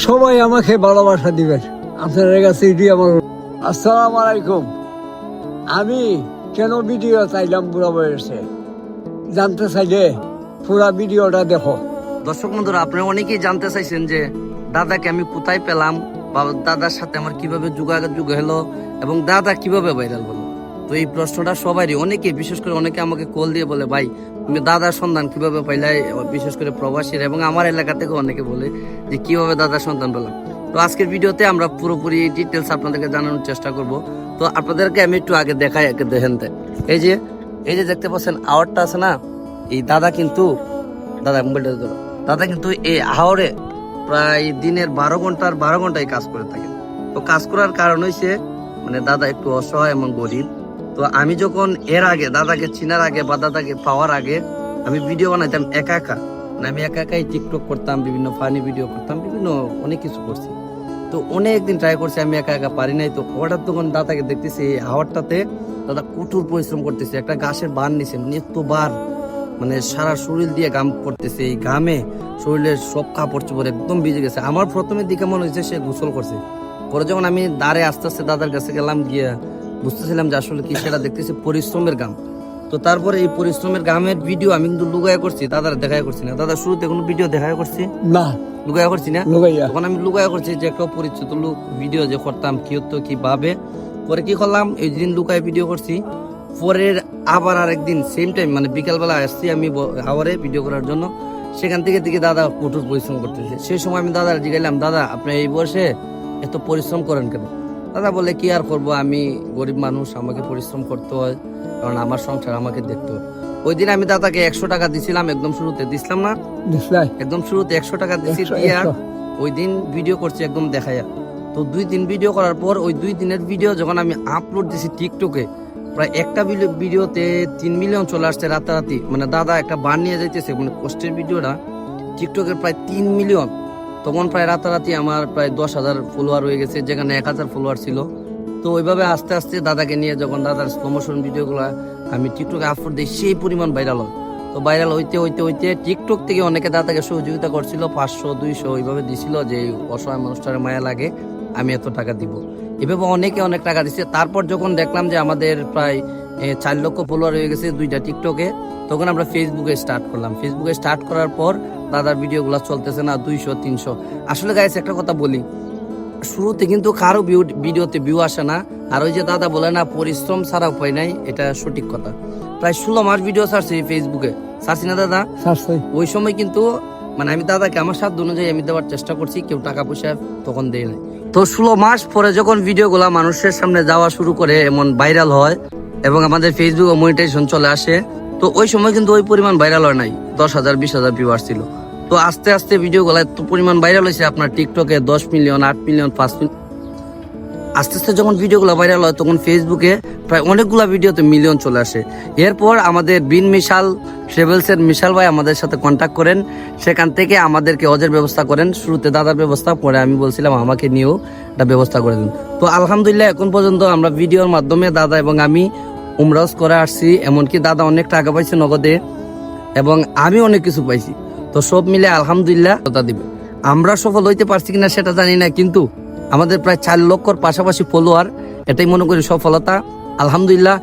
সবাই আমাকে ভালোবাসা দিবেন, আপনাদের কাছে এটি আমার। আসসালামু আলাইকুম। আমি কেন ভিডিও চাইলাম বুড়া বয়সে, জানতে চাইলে পুরা ভিডিওটা দেখো। দর্শক বন্ধুরা, আপনারা অনেকেই জানতে চাইছেন যে দাদাকে আমি কোথায় পেলাম, বা দাদার সাথে আমার কিভাবে যোগাযোগ হলো এবং দাদা কিভাবে ভাইরাল হলো। তো এই প্রশ্নটা সবারই, অনেকে বিশেষ করে অনেকে আমাকে কল দিয়ে বলে, ভাই তুমি দাদার সন্ধান কিভাবে পাইলে, বিশেষ করে প্রবাসীরা এবং আমার এলাকা থেকে অনেকে বলে যে কিভাবে দাদার সন্ধান পেলাম। তো আজকের ভিডিওতে আমরা পুরোপুরি ডিটেলস আপনাদেরকে জানানোর চেষ্টা করব। তো আপনাদেরকে আমি একটু আগে দেখাই, দেখেন এই যে দেখতে পাচ্ছেন আওয়ারটা আছে না, এই দাদা কিন্তু মোবাইলটা ধরো, দাদা কিন্তু এই হাওরে প্রায় দিনের 12 ঘন্টায় কাজ করে থাকে। তো কাজ করার কারণ হয়েছে মানে দাদা একটু অসহায় এবং গরিব। তো আমি যখন এর আগে দাদাকে চিনার আগে বা দাদাকে পাওয়ার আগে আমি ভিডিও বানাইতাম একা আমি একাই টিকটক করতাম, বিভিন্ন ফানি ভিডিও করতাম, বিভিন্ন অনেক কিছু করছি। তো অনেকদিন ট্রাই করছি, আমি একা পারি নাই। তো হঠাৎ তখন দাদাকে দেখতেছি এই হাওয়ারটাতে দাদা কঠোর পরিশ্রম করতেছে, একটা গাছের বার নিছে, নিত্যবার মানে সারা শরীর দিয়ে ঘাম পড়তেছে, এই ঘামে শরীরের সব কাপড় চোপড় একদম ভিজে গেছে। আমার প্রথমের দিকে মনে হয়েছে সে গোসল করছে, পরে যখন আমি দাঁড়ে আস্তে আস্তে দাদার কাছে গেলাম, গিয়ে বুঝতেছিলাম যে আসলে কি, সেটা দেখতেছি পরিশ্রমের ঘাম। তো তারপরে এই পরিশ্রমের ঘামের ভিডিও আমি কিন্তু লুগায়া করছি, দাদার দেখায় করছি না। দাদা শুরুতে কোনো ভিডিও দেখায় করছি না, লুগায়া করছি না, লুকাইয়া। তখন আমি লুগায়া করছি যে একটা পরিচিত লোক ভিডিও যে করতাম কি হতো কি ভাবে। পরে কি করলাম, এই দিন লুকায় ভিডিও করছি, পরের আবার আরেকদিন সেম টাইম মানে বিকালবেলা আসছি আমি আওয়ারে ভিডিও করার জন্য। সেখান থেকে দাদা কঠোর পরিশ্রম করতেছে। সেই সময় আমি দাদার জিগাইলাম, দাদা আপনি এই বয়সে এত পরিশ্রম করেন কেন? দাদা বলে, কি আর করবো, আমি গরিব মানুষ, আমাকে পরিশ্রম করতে হয়, কারণ আমার সংসার আমাকে দেখতে হয়। ওই দিন আমি দাদাকে 100 টাকা দিছিলাম, একদম শুরুতে দিছিলাম না, একদম শুরুতে 100 টাকা দিছি দিয়া ওই দিন ভিডিও করছি একদম দেখাইয়া। তো 2 দিন ভিডিও করার পর ওই 2 দিনের ভিডিও যখন আমি আপলোড দিছি টিকটকে, প্রায় একটা ভিডিওতে 3 মিলিয়ন চলে আসছে রাতারাতি। মানে দাদা একটা বার নিয়ে যাইতেছে, মানে কষ্টের ভিডিওটা টিকটকের প্রায় 3 মিলিয়ন। তখন প্রায় রাতারাতি আমার প্রায় 10,000 ফলোয়ার হয়ে গেছে, যেখানে 1000 ফলোয়ার ছিল। তো ওইভাবে আস্তে আস্তে দাদাকে নিয়ে যখন দাদার প্রমোশন ভিডিওগুলো আমি টিকটকে আপলোড দিই, সেই পরিমাণ ভাইরাল হয়। তো ভাইরাল হইতে টিকটক থেকে অনেকে দাদাকে সহযোগিতা করছিল, 500 200 ওইভাবে দিছিল, যে অসহায় মানুষটার মায়া লাগে, আমি এত টাকা দিব। এভাবে অনেকে অনেক টাকা দিচ্ছে। তারপর যখন দেখলাম যে আমাদের প্রায় 4 লক্ষ ফলোয়ার হয়ে গেছে 2টা টিকটকে, তখন আমরা ফেসবুকে স্টার্ট করলাম। ফেসবুকে স্টার্ট করার পর দাদার ভিডিওগুলো চলতেছে না 200 300। আসলে গাইস একটা কথা বলি, শুরুতে কিন্তু কারো ভিডিওতে ভিউ আসে না। আর ওই যে দাদা বলে না, পরিশ্রম ছাড়া উপায় নাই, এটা সঠিক কথা। প্রায় 16 মাস ভিডিও ছাড়ছি ফেসবুকে, ছাড়ছি না দাদা? ওই সময় কিন্তু মানে আমি দাদাকে আমার সাধ্য অনুযায়ী আমি দেওয়ার চেষ্টা করছি, কেউ টাকা পয়সা তখন দেয় নাই। তো 16 মাস পরে যখন ভিডিওগুলা মানুষের সামনে যাওয়া শুরু করে, এমন ভাইরাল হয় এবং আমাদের ফেসবুক মনিটাইজেশন চলে আসে, তো ওই সময় কিন্তু ওই পরিমাণ ভাইরাল হয় নাই, 10,000 20,000 ভিউয়ার্স ছিল। তো আস্তে আস্তে ভিডিওগুলো এত পরিমাণ ভাইরাল হয়েছে, আপনার টিকটকে 10 মিলিয়ন 8 মিলিয়ন 5 মিলিয়ন। আস্তে আস্তে যখন ভিডিওগুলো ভাইরাল হয়, তখন ফেসবুকে প্রায় অনেকগুলো ভিডিওতে মিলিয়ন চলে আসে। এরপর আমাদের বিন মিশাল ট্রাভেলসের মিশাল ভাই আমাদের সাথে কন্ট্যাক্ট করেন, সেখান থেকে আমাদেরকে হজের ব্যবস্থা করেন। শুরুতে দাদার ব্যবস্থা, পরে আমি বলছিলাম আমাকে নিয়েও একটা ব্যবস্থা করে দিন। তো আলহামদুলিল্লাহ এখন পর্যন্ত আমরা ভিডিওর মাধ্যমে দাদা এবং আমি উমরাজ করে আসছি। এমনকি দাদা অনেক টাকা পাইছে নগদে এবং আমি অনেক কিছু পাইছি। তো সব মিলে আলহামদুলিল্লাহ দিবে। আমরা সফল হইতে পারছি কিনা সেটা জানি না, কিন্তু আমাদের প্রায় 4 লক্ষর পাশাপাশি ফলোয়ার, এটাই মনে করি সফলতা। আলহামদুলিল্লাহ।